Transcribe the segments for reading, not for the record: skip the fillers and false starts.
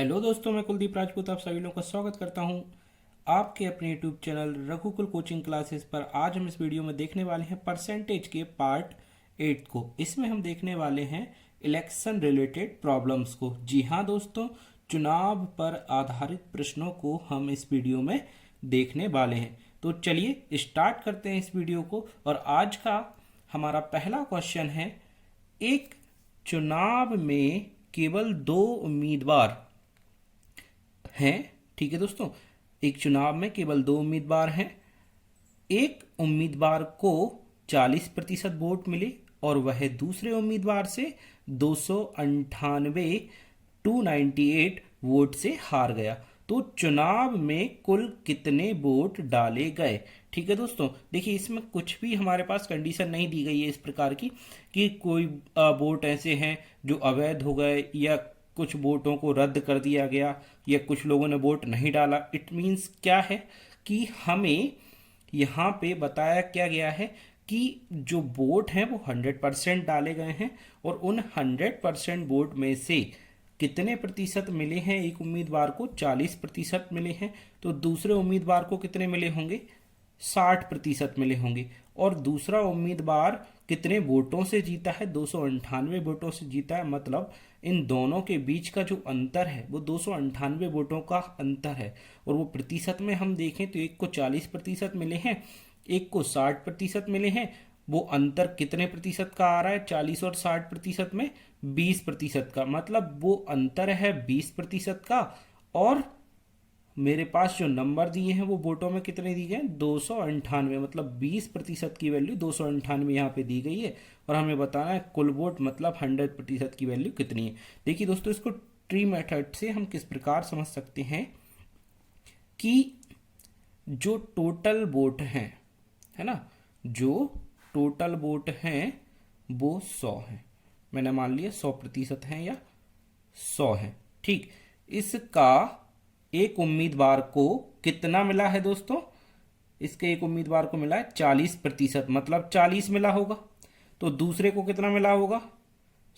Hello दोस्तों, मैं कुलदीप राजपूत आप सभी लोगों का स्वागत करता हूं आपके अपने यूट्यूब चैनल रघुकुल कोचिंग क्लासेस पर। आज हम इस वीडियो में देखने वाले हैं परसेंटेज के पार्ट 8 को। इसमें हम देखने वाले हैं इलेक्शन रिलेटेड प्रॉब्लम्स को। जी हाँ दोस्तों, चुनाव पर आधारित प्रश्नों को हम इस वीडियो में देखने वाले हैं। तो चलिए स्टार्ट करते हैं इस वीडियो को। और आज का हमारा पहला क्वेश्चन है, एक चुनाव में केवल दो उम्मीदवार हैं। ठीक है दोस्तों, एक चुनाव में केवल दो उम्मीदवार हैं। एक उम्मीदवार को 40% वोट मिले और वह दूसरे उम्मीदवार से 298 वोट से हार गया। तो चुनाव में कुल कितने वोट डाले गए। ठीक है दोस्तों, देखिए इसमें कुछ भी हमारे पास कंडीशन नहीं दी गई है इस प्रकार की कि कोई वोट ऐसे हैं जो अवैध हो गए या कुछ वोटों को रद्द कर दिया गया या कुछ लोगों ने वोट नहीं डाला। इट मीन्स क्या है कि हमें यहाँ पे बताया क्या गया है कि जो वोट हैं वो 100% डाले गए हैं और उन 100% वोट में से कितने प्रतिशत मिले हैं। एक उम्मीदवार को 40% मिले हैं, तो दूसरे उम्मीदवार को कितने मिले होंगे, 60% मिले होंगे। और दूसरा उम्मीदवार कितने वोटों से जीता है, 298 वोटों से जीता है। मतलब इन दोनों के बीच का जो अंतर है वो 298 वोटों का अंतर है। और वो प्रतिशत में हम देखें तो एक को 40% मिले हैं, एक को 60% मिले हैं। वो अंतर कितने प्रतिशत का आ रहा है, 40 और 60% में 20% का। मतलब वो अंतर है 20% का। और मेरे पास जो नंबर दिए हैं वो वोटों में कितने दिए गए, 298। मतलब 20% की वैल्यू 298 यहाँ पे दी गई है और हमें बताना है कुल वोट मतलब 100% की वैल्यू कितनी है। देखिए दोस्तों, इसको ट्री मेथड से हम किस प्रकार समझ सकते हैं कि जो टोटल वोट हैं, है ना, जो टोटल वोट हैं वो 100 हैं। मैंने मान लिया 100% हैं या 100 हैं। ठीक, इसका एक उम्मीदवार को कितना मिला है दोस्तों, इसके एक उम्मीदवार को मिला है 40%। मतलब 40 मिला होगा, तो दूसरे को कितना मिला होगा,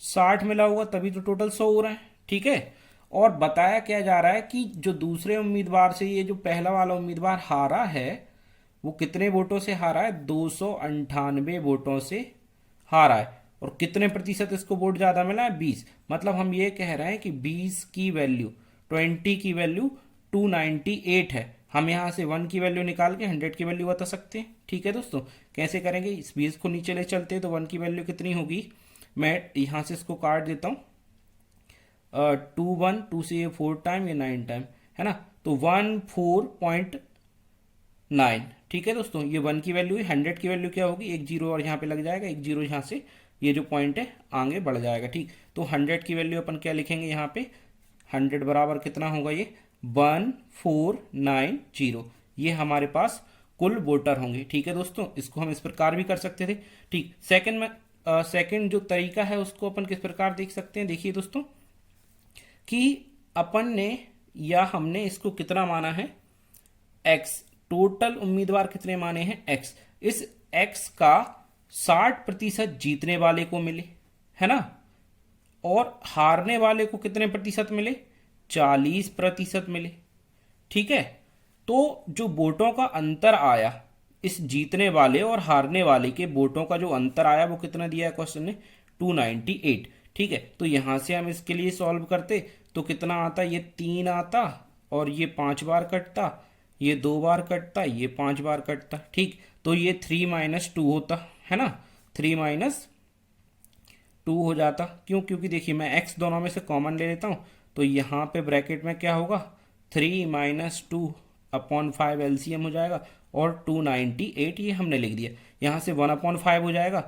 60 मिला होगा, तभी तो टोटल 100 हो रहा है। ठीक है, और बताया क्या जा रहा है कि जो दूसरे उम्मीदवार से ये जो पहला वाला उम्मीदवार हारा है वो कितने वोटों से हारा है, 298 वोटों से हारा है। और कितने प्रतिशत इसको वोट ज्यादा मिला है, 20। मतलब हम ये कह रहे हैं कि 20 की वैल्यू 20 की वैल्यू 298 है। हम यहाँ से 1 की वैल्यू निकाल के 100 की वैल्यू बता सकते हैं। ठीक है दोस्तों, कैसे करेंगे, इस 20 को नीचे ले चलते हैं तो 1 की वैल्यू कितनी होगी, मैं यहाँ से इसको काट देता हूँ। 2 से ये 4 टाइम, ये 9 टाइम, है ना, तो 14.9। ठीक है दोस्तों, ये 1 की वैल्यू है। 100 की वैल्यू क्या होगी, एक जीरो और यहाँ पे लग जाएगा, एक जीरो यहाँ से ये जो पॉइंट है आगे बढ़ जाएगा। ठीक, तो 100 की वैल्यू अपन क्या लिखेंगे यहाँ पे, 100 बराबर कितना होगा, ये 1490। ये हमारे पास कुल वोटर होंगे। ठीक है दोस्तों, इसको हम इस प्रकार भी कर सकते थे। ठीक, सेकंड में सेकंड जो तरीका है उसको अपन किस प्रकार देख सकते हैं। देखिए दोस्तों कि अपन ने या हमने इसको कितना माना है, एक्स। टोटल उम्मीदवार कितने माने हैं, एक्स। इस एक्स का 60% जीतने वाले को मिले, है ना, और हारने वाले को कितने प्रतिशत मिले, 40% मिले। ठीक है, तो जो वोटों का अंतर आया, इस जीतने वाले और हारने वाले के वोटों का जो अंतर आया वो कितना दिया है क्वेश्चन ने, 298। ठीक है, तो यहां से हम इसके लिए सॉल्व करते तो कितना आता, ये 3 आता और ये 5 बार कटता, ये 2 बार कटता, ये 5 बार कटता। ठीक, तो ये 3 - 2 होता, है ना, 3 - 2 हो जाता। क्यों, क्योंकि देखिए मैं x दोनों में से कॉमन ले लेता हूं, तो यहाँ पे ब्रैकेट में क्या होगा, 3 - 2/5 एलसीएम हो जाएगा और 298 ये हमने लिख दिया। यहाँ से 1/5 हो जाएगा,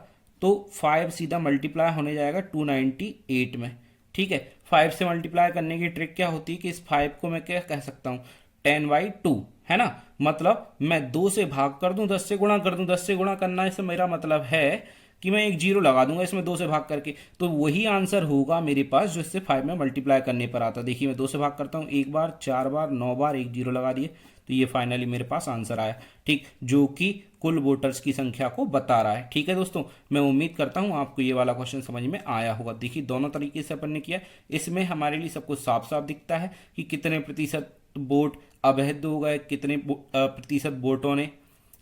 तो 5 सीधा मल्टीप्लाई होने जाएगा 298 में। ठीक है, 5 से मल्टीप्लाई करने की ट्रिक क्या होती है कि इस 5 को मैं क्या कह सकता हूँ, 10/2, है ना। मतलब मैं 2 से भाग कर दूं, 10 से गुणा कर दूं। 10 से गुणा करना इससे मेरा मतलब है कि मैं एक जीरो लगा दूंगा इसमें 2 से भाग करके, तो वही आंसर होगा मेरे पास जो इससे 5 में मल्टीप्लाई करने पर आता। देखिए मैं 2 से भाग करता हूँ, 1 बार, 4 बार, 9 बार, एक जीरो लगा दिए, तो ये फाइनली मेरे पास आंसर आया, ठीक, जो कि कुल वोटर्स की संख्या को बता रहा है। ठीक है दोस्तों, मैं उम्मीद करता हूँ आपको ये वाला क्वेश्चन समझ में आया होगा। देखिए दोनों तरीके से अपन ने किया, इसमें हमारे लिए सब कुछ साफ साफ दिखता है कि कितने प्रतिशत वोट अवैध हो गए, कितने प्रतिशत वोटों ने,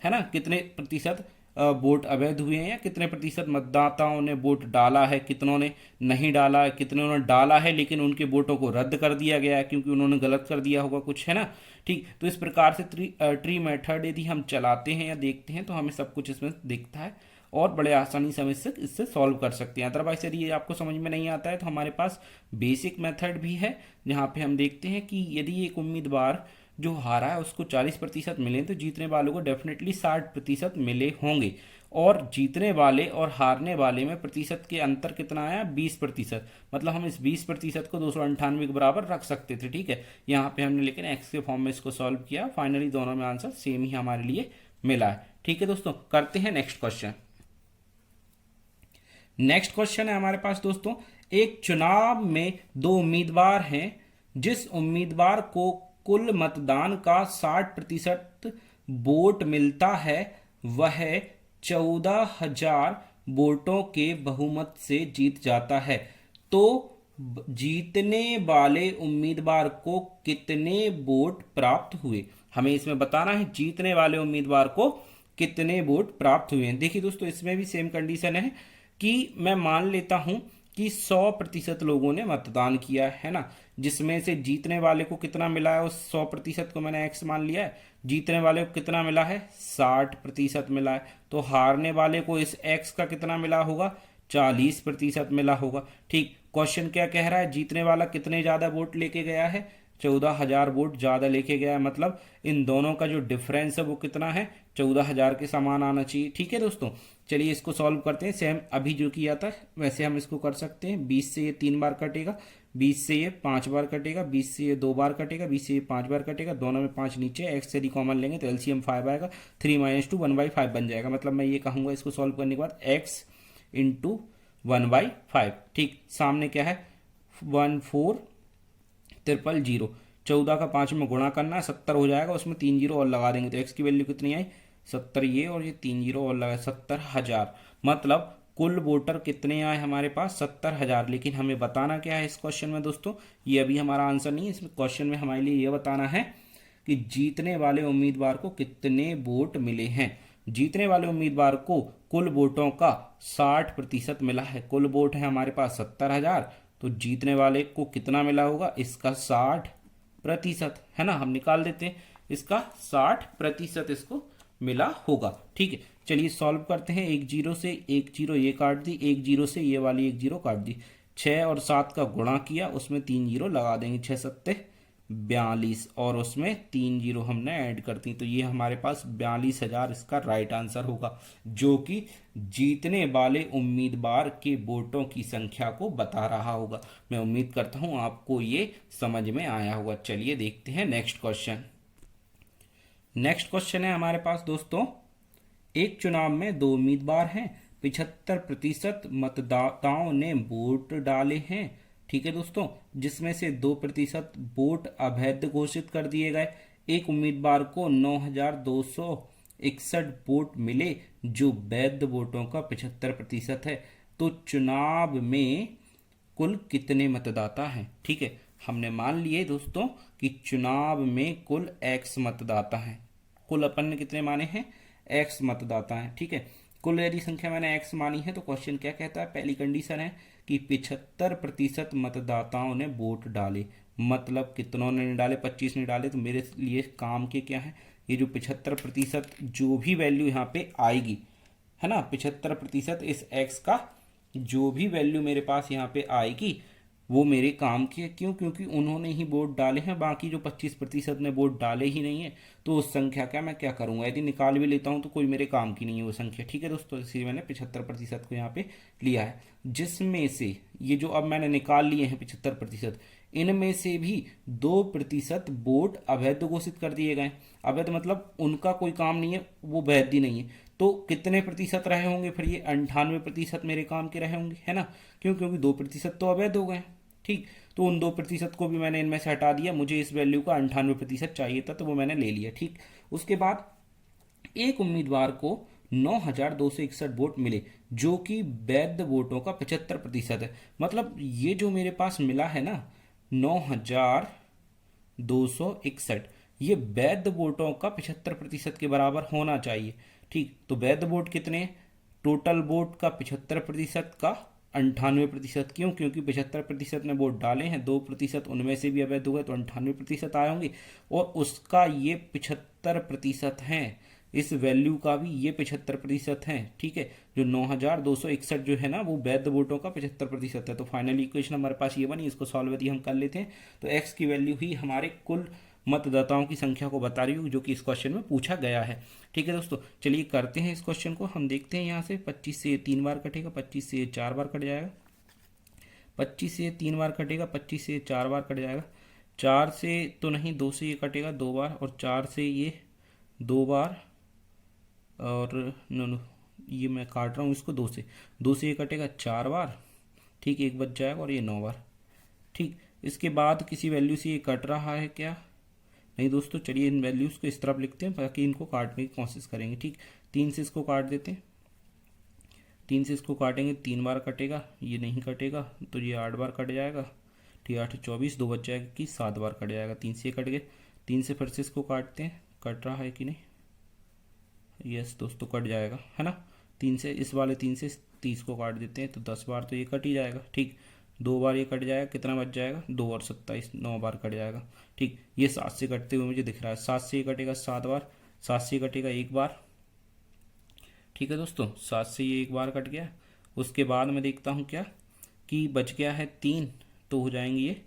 है ना, कितने प्रतिशत वोट अवैध हुए हैं, या कितने प्रतिशत मतदाताओं ने वोट डाला है, कितनों ने नहीं डाला है, कितनों ने डाला है लेकिन उनके वोटों को रद्द कर दिया गया है क्योंकि उन्होंने गलत कर दिया होगा कुछ, है ना। ठीक, तो इस प्रकार से ट्री मेथड यदि हम चलाते हैं या देखते हैं तो हमें सब कुछ इसमें दिखता है और बड़े आसानी से हम इससे सॉल्व कर सकते हैं। अदरवाइज यदि ये आपको समझ में नहीं आता है तो हमारे पास बेसिक मेथड भी है, जहाँ पे हम देखते हैं कि यदि एक उम्मीदवार जो हारा है उसको 40% मिले तो जीतने वालों को डेफिनेटली 60% मिले होंगे, और जीतने वाले और हारने वाले में प्रतिशत के अंतर कितना आया, 20%। मतलब हम इस 20% को 298 के बराबर रख सकते थे। ठीक है, यहाँ पे हमने लेकिन एक्स के फॉर्म में इसको सॉल्व किया, फाइनली दोनों में आंसर सेम ही हमारे लिए मिला है। ठीक है दोस्तों, करते हैं नेक्स्ट क्वेश्चन। नेक्स्ट क्वेश्चन है हमारे पास दोस्तों, एक चुनाव में दो उम्मीदवार हैं, जिस उम्मीदवार को कुल मतदान का 60% वोट मिलता है वह 14,000 वोटों के बहुमत से जीत जाता है, तो जीतने वाले उम्मीदवार को कितने वोट प्राप्त हुए। हमें इसमें बताना है जीतने वाले उम्मीदवार को कितने वोट प्राप्त हुए हैं। देखिए दोस्तों, इसमें भी सेम कंडीशन है कि मैं मान लेता हूं कि 100% लोगों ने मतदान किया है ना, जिसमें से जीतने वाले को कितना मिला है, उस 100% को मैंने एक्स मान लिया है, जीतने वाले को कितना मिला है, 60% मिला है, तो हारने वाले को इस एक्स का कितना मिला होगा, 40% मिला होगा। ठीक, क्वेश्चन क्या कह रहा है, जीतने वाला कितने ज्यादा वोट लेके गया है, 14,000 वोट ज्यादा लेके गया है, मतलब इन दोनों का जो डिफरेंस है वो कितना है, 14,000 के समान आना चाहिए। ठीक है दोस्तों, चलिए इसको सॉल्व करते हैं, सेम अभी जो किया था वैसे हम इसको कर सकते हैं। 20 से ये 3 बार कटेगा, 20 से ये 5 बार कटेगा, 20 से ये 2 बार कटेगा, 20 से ये 5 बार कटेगा, दोनों में 5 नीचे, एक्स से कॉमन लेंगे तो एलसीएम 5 आएगा, 3 - 2 1/5 बन जाएगा। मतलब मैं ये कहूँगा इसको सॉल्व करने के बाद एक्स इंटू 1/5। ठीक, सामने क्या है, 14,000, 14 का 5 में गुणा करना है, 70 हो जाएगा, उसमें 3 जीरो और लगा देंगे तो एक्स की वैल्यू कितनी आई, 70 ये और ये 3 जीरो और लगा 70,000। मतलब कुल वोटर कितने आए हमारे पास, 70,000। लेकिन हमें बताना क्या है इस क्वेश्चन में दोस्तों, ये अभी हमारा आंसर नहीं है, इस क्वेश्चन में हमारे लिए ये बताना है कि जीतने वाले उम्मीदवार को कितने वोट मिले हैं। जीतने वाले उम्मीदवार को कुल वोटों का 60% मिला है, कुल वोट है हमारे पास 70,000, तो जीतने वाले को कितना मिला होगा, इसका 60%, है ना, हम निकाल देते हैं, इसका 60% इसको मिला होगा। ठीक है, चलिए सॉल्व करते हैं। 1 जीरो से 1 जीरो ये काट दी, 1 जीरो से ये वाली 1 जीरो काट दी, 6 और 7 का गुणा किया, उसमें 3 जीरो लगा देंगे, 6 सत्ते 42 और उसमें 3 जीरो हमने ऐड कर दी, तो ये हमारे पास 42,000 इसका राइट आंसर होगा, जो कि जीतने वाले उम्मीदवार के वोटों की संख्या को बता रहा होगा। मैं उम्मीद करता हूं आपको ये समझ में आया होगा। चलिए देखते हैं नेक्स्ट क्वेश्चन। नेक्स्ट क्वेश्चन है हमारे पास दोस्तों, एक चुनाव में दो उम्मीदवार हैं, 75% मतदाताओं ने वोट डाले हैं। ठीक है दोस्तों, जिसमें से 2% वोट अवैध घोषित कर दिए गए। एक उम्मीदवार को 9,261 वोट मिले जो वैध वोटों का 75% है, तो चुनाव में कुल कितने मतदाता हैं। ठीक है, हमने मान लिए दोस्तों कि चुनाव में कुल x मतदाता हैं, कुल अपन ने कितने माने हैं, x मतदाता हैं। ठीक है, कुल यदि संख्या मैंने x मानी है तो क्वेश्चन क्या कहता है, पहली कंडीशन है कि 75% मतदाताओं ने वोट डाले, मतलब कितनों ने नहीं डाले, 25 ने डाले, तो मेरे लिए काम के क्या है, ये जो 75% जो भी वैल्यू यहाँ पे आएगी, है ना, 75% इस x का जो भी वैल्यू मेरे पास यहाँ पे आएगी वो मेरे काम की है। क्यों, क्योंकि उन्होंने ही वोट डाले हैं, बाकी जो 25% ने वोट डाले ही नहीं है, तो उस संख्या का मैं क्या करूंगा, यदि निकाल भी लेता हूं तो कोई मेरे काम की नहीं है वो संख्या। ठीक है दोस्तों, इसलिए मैंने 75% को यहाँ पे लिया है, जिसमें से ये जो अब मैंने निकाल लिए हैं 75%, इनमें से भी 2% वोट अवैध घोषित कर दिए गए। अवैध मतलब उनका कोई काम नहीं है, वो वैध ही नहीं है, तो कितने प्रतिशत रहे होंगे फिर, ये 98% मेरे काम के रहे होंगे, है ना, क्यों, क्योंकि 2% तो अवैध हो गए। ठीक, तो उन 2% को भी मैंने इनमें से हटा दिया, मुझे इस वैल्यू का 98% चाहिए था, तो वो मैंने ले लिया। ठीक, उसके बाद एक उम्मीदवार को 9,261 वोट मिले जो कि वैध वोटों का 75% है। मतलब ये जो मेरे पास मिला है ना 9,261, ये वैध वोटों का 75% के बराबर होना चाहिए। ठीक, तो वैध वोट कितने, टोटल वोट का 75% का 98%। क्यों, क्योंकि 75% ने वोट डाले हैं, 2% उनमें से भी अवैध हुए, तो 98% आए होंगे, और उसका ये 75% है, इस वैल्यू का भी ये 75% है। ठीक है, जो 9,261 जो है ना वो वैध वोटों का 75% है। तो फाइनल इक्वेशन हमारे पास ये बनी, इसको सॉल्व यदि हम कर लेते हैं तो एक्स की वैल्यू ही हमारे कुल मतदाताओं की संख्या को बता रही हूँ, जो कि इस क्वेश्चन में पूछा गया है। ठीक है दोस्तों, चलिए करते हैं इस क्वेश्चन को। हम देखते हैं यहाँ से 25 से 3 बार कटेगा, 25 से 4 बार कट जाएगा, 25 से 3 बार कटेगा, 25 से 4 बार कट जाएगा, 4 से तो नहीं, 2 से ये कटेगा 2 बार, और 4 से ये 2 बार, और नो नो ये मैं काट रहा हूँ इसको, 2 से ये कटेगा 4 बार। ठीक, एक बच जाएगा, और ये 9 बार। ठीक, इसके बाद किसी वैल्यू से ये कट रहा है क्या, नहीं दोस्तों, चलिए इन वैल्यूज़ को इस तरफ लिखते हैं ताकि इनको काटने की कोशिश करेंगे। ठीक, 3 से इसको काट देते हैं, 3 से इसको काटेंगे, 3 बार कटेगा, ये नहीं कटेगा तो ये 8 बार कट जाएगा। ठीक, 8 24, 2 बच जाएगा कि 7 बार कट जाएगा, 3 से कट गए, 3 से फिर से इसको काटते हैं, कट रहा है कि नहीं, यस दोस्तों कट जाएगा, है ना। 3 से इस वाले 3 से 30 को काट देते हैं तो 10 बार तो ये कट ही जाएगा। ठीक, 2 बार ये कट जाएगा, कितना बच जाएगा, 2 और 27, 9 बार कट जाएगा। ठीक, ये 7 से कटते हुए मुझे दिख रहा है, 7 से ये कटेगा 7 बार, 7 से ये कटेगा 1 बार। ठीक है दोस्तों, 7 से ये 1 बार कट गया। उसके बाद मैं देखता हूँ क्या कि बच गया है 3, तो हो जाएंगे ये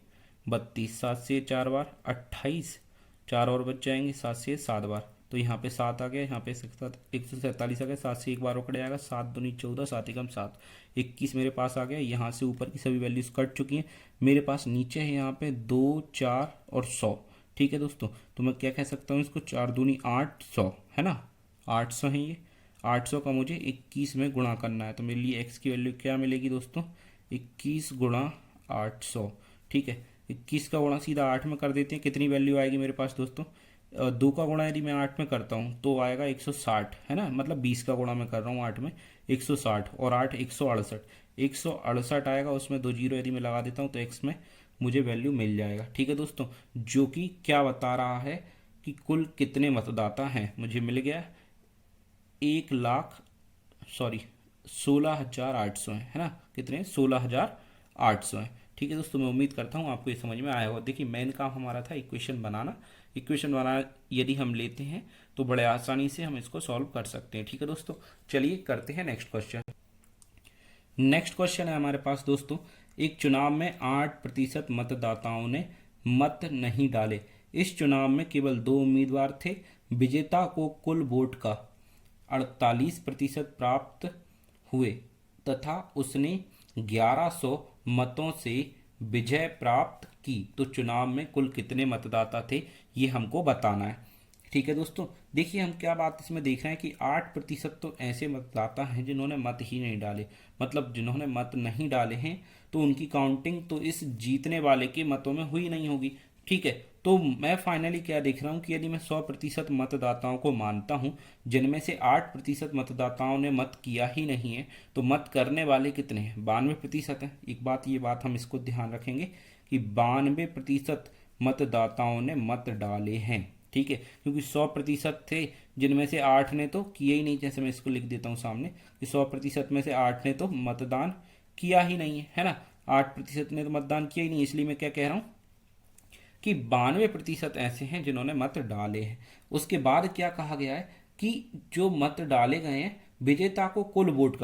32, 7 से 4 बार 28, 4 और बच जाएंगे, 7 से 7 बार, तो यहाँ पे 7 आ गया, यहाँ पे 147 आ गया, 7 से 1 बार कट जाएगा, 7 दूनी 14, 7 एकम 7, 21 मेरे पास आ गया। यहाँ से ऊपर की सभी वैल्यूज कट चुकी हैं, मेरे पास नीचे है यहाँ पे 2, 4 और 100। ठीक है दोस्तों, तो मैं क्या कह सकता हूँ इसको, 4 दूनी 8, 100, है ना, 800 है ये। 800 का मुझे 21 में गुणा करना है, तो मेरे लिए एक्स की वैल्यू क्या मिलेगी दोस्तों, 21 गुणा 800। ठीक है, 21 का गुणा सीधा 8 में कर देते हैं, कितनी वैल्यू आएगी मेरे पास दोस्तों, 2 का गुणा यदि मैं 8 में करता हूँ तो आएगा 160, है ना, मतलब 20 का गुणा मैं कर रहा हूँ 8 में, 160, और 8 168, 168 आएगा, उसमें 2 जीरो यदि मैं लगा देता हूँ तो एक्स में मुझे वैल्यू मिल जाएगा। ठीक है दोस्तों, जो कि क्या बता रहा है कि कुल कितने मतदाता हैं, मुझे मिल गया 1 लाख, सॉरी 16,800 है ना, कितने, 16,800 है। ठीक है दोस्तों, मैं उम्मीद करता हूँ आपको ये समझ में आया होगा। देखिए मेन काम हमारा था इक्वेशन बनाना, इक्वेशन बना यदि हम लेते हैं तो बड़े आसानी से हम इसको सॉल्व कर सकते हैं। ठीक है दोस्तों, चलिए करते हैं नेक्स्ट क्वेश्चन। नेक्स्ट क्वेश्चन है हमारे पास दोस्तों, एक चुनाव में 8% मतदाताओं ने मत नहीं डाले। इस चुनाव में केवल 2 उम्मीदवार थे, विजेता को कुल वोट का 48% प्राप्त हुए तथा उसने 1100 मतों से विजय प्राप्त की। तो चुनाव में कुल कितने मतदाता थे ये हमको बताना है। ठीक है दोस्तों, देखिए हम क्या बात इसमें देख रहे हैं कि 8% तो ऐसे मतदाता हैं जिन्होंने मत ही नहीं डाले, मतलब जिन्होंने मत नहीं डाले हैं तो उनकी काउंटिंग तो इस जीतने वाले के मतों में हुई नहीं होगी। ठीक है, तो मैं फाइनली क्या देख रहा हूँ कि यदि मैं 100% मतदाताओं को मानता हूँ जिनमें से 8% मतदाताओं ने मत किया ही नहीं है, तो मत करने वाले कितने हैं, 92% हैं। एक बात, ये बात हम इसको ध्यान रखेंगे कि 92% मतदाताओं ने मत डाले हैं। ठीक है, क्योंकि 100% थे जिनमें से 8 ने तो किया ही नहीं, जैसे मैं इसको लिख देता हूँ सामने कि 100% में से 8 ने तो मतदान किया ही नहीं है ना, 8% ने तो मतदान किया ही नहीं, इसलिए मैं क्या कह रहा हूँ कि 92% ऐसे हैं जिन्होंने मत डाले हैं। उसके बाद क्या कहा गया है कि जो मत डाले गए हैं विजेता को कुल वोट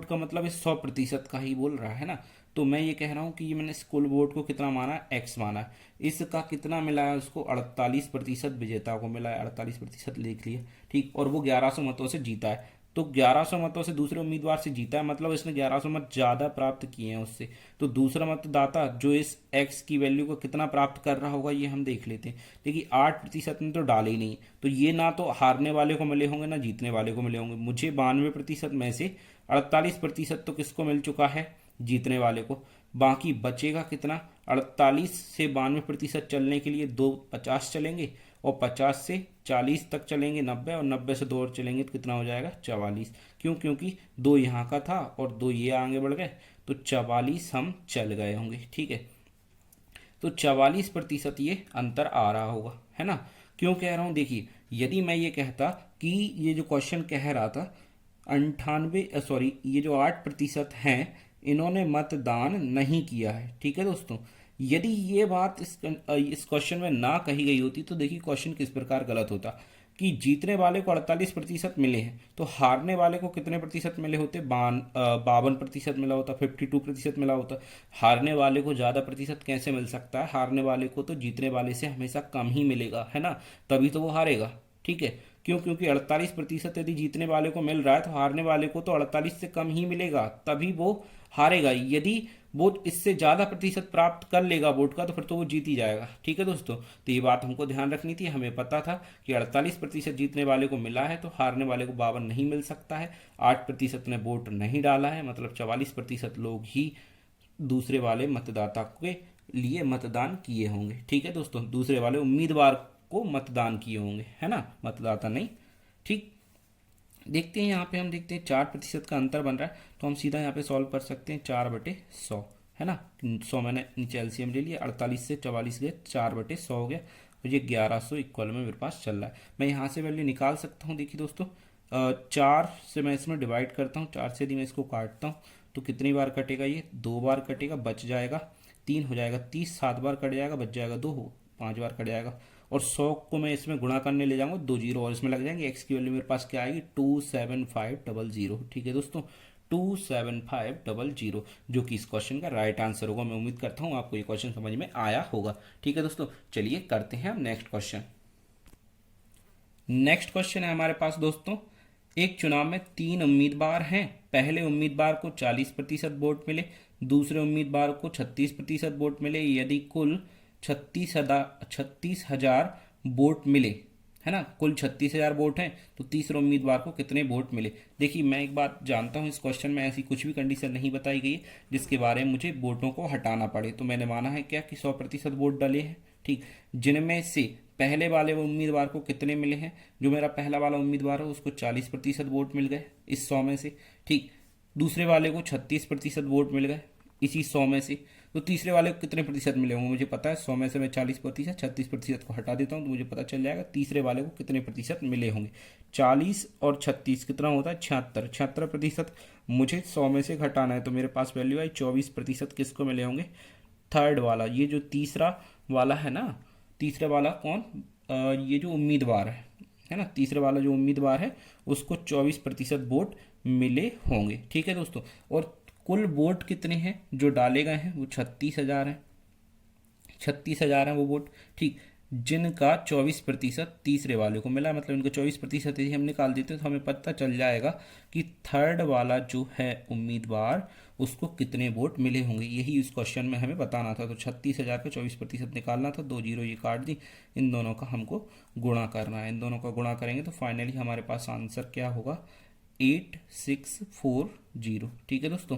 का मतलब इस 100% का ही बोल रहा है ना, तो मैं ये कह रहा हूँ कि ये मैंने इस कुल वोट को कितना माना है, एक्स माना है, इसका कितना मिला है उसको, 48% विजेता को मिला है, 48% लिख लिया। ठीक, और वो 1100 मतों से जीता है, तो 1100 मतों से दूसरे उम्मीदवार से जीता है, मतलब इसने 1100 मत ज़्यादा प्राप्त किए हैं उससे। तो दूसरा मतदाता जो इस एक्स की वैल्यू को कितना प्राप्त कर रहा होगा ये हम देख लेते हैं। देखिए 8% ने तो डाले ही नहीं, तो ये ना तो हारने वाले को मिले होंगे ना जीतने वाले को मिले होंगे। मुझे 92% में से 48% तो किसको मिल चुका है, जीतने वाले को। बाकी बचेगा कितना, 48 से 92% चलने के लिए 2 50 चलेंगे, और 50 से 40 तक चलेंगे 90, और 90 से 2 और चलेंगे तो कितना हो जाएगा 44। क्यों? क्योंकि 2 यहाँ का था और 2 ये आगे बढ़ गए, तो 44 हम चल गए होंगे। ठीक है, तो 44% ये अंतर आ रहा होगा, है ना। क्यों कह रहा हूँ? देखिए, यदि मैं ये कहता कि ये जो क्वेश्चन कह रहा था 98, सॉरी, ये जो 8% हैं इन्होंने मतदान नहीं किया है, ठीक है दोस्तों। यदि ये बात इस क्वेश्चन में ना कही गई होती तो देखिए क्वेश्चन किस प्रकार गलत होता कि जीतने वाले को 48% मिले हैं, तो हारने वाले को कितने प्रतिशत मिले होते? 52% मिला होता, 52% मिला होता। हारने वाले को ज़्यादा प्रतिशत कैसे मिल सकता है? हारने वाले को तो जीतने वाले से हमेशा कम ही मिलेगा, है ना, तभी तो वो हारेगा। ठीक है, क्यों? क्योंकि 48% यदि जीतने वाले को मिल रहा है तो हारने वाले को तो 48 से कम ही मिलेगा, तभी वो हारेगा। यदि वो इससे ज़्यादा प्रतिशत प्राप्त कर लेगा वोट का तो फिर तो वो जीत ही जाएगा। ठीक है दोस्तों, तो ये बात हमको ध्यान रखनी थी। हमें पता था कि 48% जीतने वाले को मिला है, तो हारने वाले को 52 नहीं मिल सकता है। 8% ने वोट नहीं डाला है, मतलब 44% लोग ही दूसरे वाले मतदाता के लिए मतदान किए होंगे। ठीक है दोस्तों, दूसरे वाले उम्मीदवार को मतदान किए होंगे, है ना, मतदाता नहीं। ठीक, देखते हैं यहाँ पे, हम देखते हैं 4% का अंतर बन रहा है, तो हम सीधा यहाँ पे सॉल्व कर सकते हैं। 4/100, है ना। 100 मैंने नीचे एलसीएम ले लिया, 48 से 44 गए, 4/100 हो गया, और ये 1100 इक्वल में मेरे पास चल रहा है। मैं यहाँ से वैल्यू निकाल सकता हूँ। देखिए दोस्तों, 4 से मैं इसमें डिवाइड करता हूँ, 4 से यदि मैं इसको काटता हूँ तो कितनी बार कटेगा? ये 2 बार कटेगा, बच जाएगा 3 हो जाएगा। 30 7 बार कट जाएगा, बच जाएगा 2, 5 बार कट जाएगा। और 100 को मैं इसमें गुणा करने ले जाऊंगा, 2 जीरो और इसमें लग जाएंगे। एक्स की वैल्यू मेरे पास क्या आएगी? 27500। ठीक है दोस्तों, 27500, जो कि इस क्वेश्चन का राइट आंसर होगा। मैं उम्मीद करता हूँ आपको ये क्वेश्चन समझ में आया होगा। ठीक है दोस्तों, चलिए करते हैं हम नेक्स्ट क्वेश्चन। नेक्स्ट क्वेश्चन है हमारे पास दोस्तों, एक चुनाव में 3 उम्मीदवार हैं। पहले उम्मीदवार को 40% वोट मिले, दूसरे उम्मीदवार को 36% वोट मिले। यदि कुल 36,000 वोट मिले, है ना, कुल 36,000 वोट हैं, तो तीसरे उम्मीदवार को कितने वोट मिले? देखिए, मैं एक बात जानता हूँ, इस क्वेश्चन में ऐसी कुछ भी कंडीशन नहीं बताई गई है जिसके बारे में मुझे वोटों को हटाना पड़े। तो मैंने माना है क्या कि 100% वोट डले हैं। ठीक, जिनमें से पहले वाले उम्मीदवार को कितने मिले हैं? जो मेरा पहला वाला उम्मीदवार है उसको 40% वोट मिल गए इस 100 में से। ठीक, दूसरे वाले को 36% वोट मिल गए इसी 100 में से। तो तीसरे वाले को कितने प्रतिशत मिले होंगे? मुझे पता है 100 में से मैं 40%, 36% को हटा देता हूँ तो मुझे पता चल जाएगा तीसरे वाले को कितने प्रतिशत मिले होंगे। 40 और 36 कितना होता है? 76% मुझे 100 में से घटाना है, तो मेरे पास वैल्यू आई 24% किसको मिले होंगे? थर्ड वाला, ये जो तीसरा वाला है ना, तीसरा वाला कौन? ये जो उम्मीदवार है ना, तीसरे वाला जो उम्मीदवार है उसको 24% वोट मिले होंगे। ठीक है दोस्तों, और कुल वोट कितने हैं जो डाले गए हैं? वो 36,000 हैं, 36,000 हैं वो वोट। ठीक, जिनका 24% तीसरे वाले को मिला, मतलब इनका 24% यदि हम निकाल देते हैं तो हमें पता चल जाएगा कि थर्ड वाला जो है उम्मीदवार उसको कितने वोट मिले होंगे। यही इस क्वेश्चन में हमें बताना था। तो 36,000 का 24% निकालना था, 2 जीरो ये काट दी, इन दोनों का हमको गुणा करना है। इन दोनों का गुणा करेंगे तो फाइनली हमारे पास आंसर क्या होगा? 8640। ठीक है दोस्तों,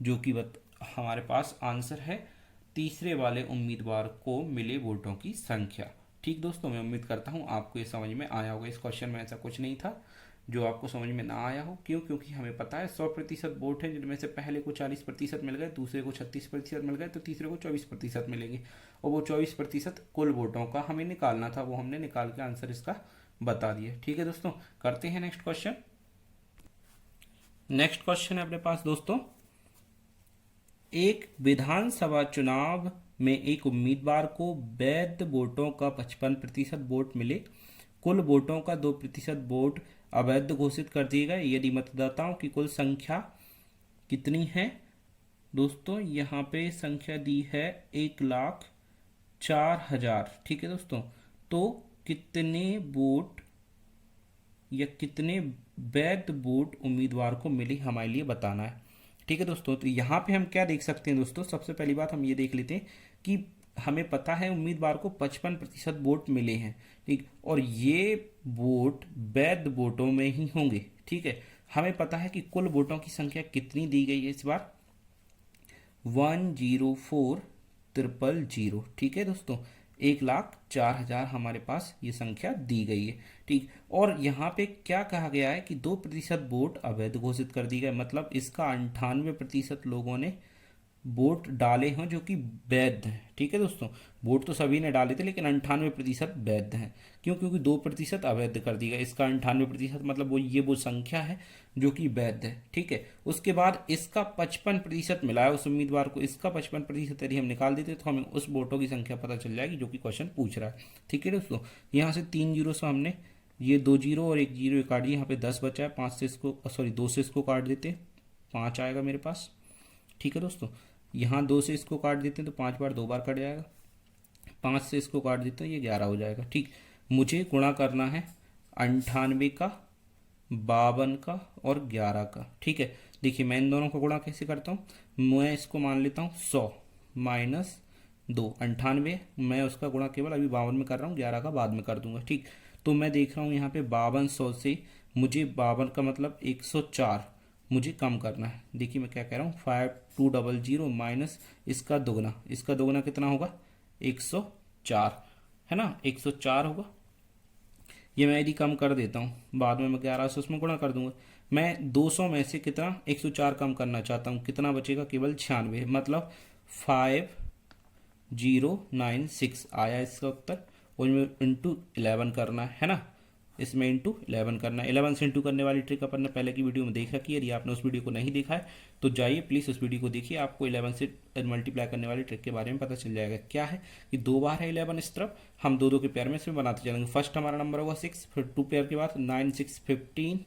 जो कि हमारे पास आंसर है तीसरे वाले उम्मीदवार को मिले वोटों की संख्या। ठीक दोस्तों, मैं उम्मीद करता हूँ आपको ये समझ में आया होगा। इस क्वेश्चन में ऐसा कुछ नहीं था जो आपको समझ में ना आया हो। क्यों? क्योंकि हमें पता है 100% वोट है, जिनमें से पहले को 40% मिल गए, दूसरे को 36% मिल गए, तो तीसरे को 24% मिलेंगे। और वो 24% कुल वोटों का हमें निकालना था, वो हमने निकाल के आंसर इसका बता दिया। ठीक है दोस्तों, करते हैं नेक्स्ट क्वेश्चन। नेक्स्ट क्वेश्चन है अपने पास दोस्तों, एक विधानसभा चुनाव में एक उम्मीदवार को वैध वोटों का 55% वोट मिले, कुल वोटों का 2% वोट अवैध घोषित कर दिए गए। यदि मतदाताओं की कुल संख्या कितनी है? दोस्तों यहाँ पे संख्या दी है 1,04,000। ठीक है दोस्तों, तो कितने वोट या कितने वैध वोट उम्मीदवार को मिले हमारे लिए बताना है। ठीक है दोस्तों, तो यहाँ पे हम क्या देख सकते हैं दोस्तों? सबसे पहली बात हम ये देख लेते हैं कि हमें पता है उम्मीदवार को 55% वोट मिले हैं। ठीक, और ये वोट वैध वोटों में ही होंगे। ठीक है, हमें पता है कि कुल वोटों की संख्या कितनी दी गई है इस बार? 104 00000। ठीक है दोस्तों, 1,04,000 हमारे पास ये संख्या दी गई है। ठीक, और यहाँ पे क्या कहा गया है कि 2% वोट अवैध घोषित कर दी गए, मतलब इसका 98% लोगों ने वोट डाले हैं जो कि वैध हैं। ठीक है दोस्तों, वोट तो सभी ने डाले थे लेकिन 98% वैध हैं। क्यों? क्योंकि 2% अवैध कर दी गई। इसका 98% मतलब वो संख्या है जो कि वैध है। ठीक है, उसके बाद इसका 55% मिला है उस उम्मीदवार को। इसका 55% यदि हम निकाल देते तो हमें उस वोटों की संख्या पता चल जाएगी जो कि क्वेश्चन पूछ रहा है। ठीक है दोस्तों, यहाँ से 3 जीरो से हमने ये 2 जीरो और 1 जीरो काट दिया। यहाँ पे 10 बचा है, 5 से इसको 2 से इसको काट देते, 5 आएगा मेरे पास। ठीक है दोस्तों, यहाँ 2 से इसको काट देते हैं तो 5 बार 2 बार कट जाएगा, 5 से इसको काट देते हैं ये 11 हो जाएगा। ठीक, मुझे गुणा करना है 98 का, 52 का और 11 का। ठीक है, देखिए मैं इन दोनों का गुणा कैसे करता हूँ, मैं इसको मान लेता हूँ 100 माइनस 2, 98 मैं उसका गुणा केवल अभी 52 में कर रहा हूँ, 11 का बाद में कर दूंगा। ठीक, तो मैं देख रहा हूँ यहाँ पे 52 100 से मुझे 52 का मतलब 104 मुझे कम करना है। देखिए मैं क्या कह रहा हूँ, 5200 माइनस इसका दोगुना कितना होगा, 104 है ना, 104 होगा। ये मैं यदि कम कर देता हूँ, बाद में मैं 11 से उसमें गुणा कर दूंगा। मैं 200 में से कितना 104 कम करना चाहता हूँ, कितना बचेगा, केवल 96, मतलब 5096 आया इसका उत्तर। और इसमें इंटू 11 करना है ना, इसमें इंटू 11 करना है। 11 से इंटू करने वाली ट्रिक अपन ने पहले की वीडियो में देख रखी है। यदि आपने उस वीडियो को नहीं देखा है तो जाइए प्लीज़ उस वीडियो को देखिए, आपको 11 से मल्टीप्लाई करने वाली ट्रिक के बारे में पता चल जाएगा। क्या है कि 2 बार है 11 इस तरफ, हम 2 2 के पेयर में इसमें बनाते चलेंगे। फर्स्ट हमारा नंबर होगा 6, फिर 2 पेयर के बाद 9 6 15,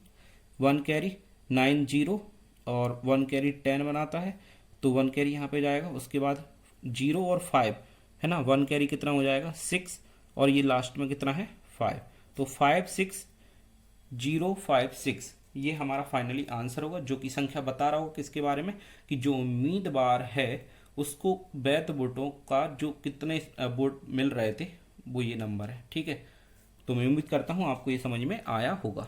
1 कैरी 9 0 और 1 कैरी 10 बनाता है, तो 1 कैरी यहाँ पे जाएगा। उसके बाद 0 और 5 है ना, 1 कैरी कितना हो जाएगा 6 और ये लास्ट में कितना है 5, तो 56056 ये हमारा फाइनली आंसर होगा, जो कि संख्या बता रहा होगा किसके बारे में, कि जो उम्मीदवार है उसको वैध वोटों का जो कितने वोट मिल रहे थे वो ये नंबर है। ठीक है, तो मैं उम्मीद करता हूँ आपको ये समझ में आया होगा।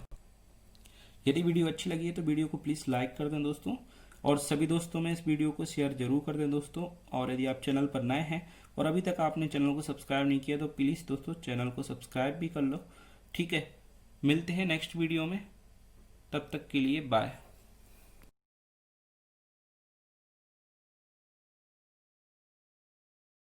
यदि वीडियो अच्छी लगी है तो वीडियो को प्लीज़ लाइक कर दें दोस्तों, और सभी दोस्तों में इस वीडियो को शेयर जरूर कर दें दोस्तों। और यदि आप चैनल पर नए हैं और अभी तक आपने चैनल को सब्सक्राइब नहीं किया तो प्लीज़ दोस्तों चैनल को सब्सक्राइब भी कर लो। ठीक है, मिलते हैं नेक्स्ट वीडियो में, तब तक के लिए बाय।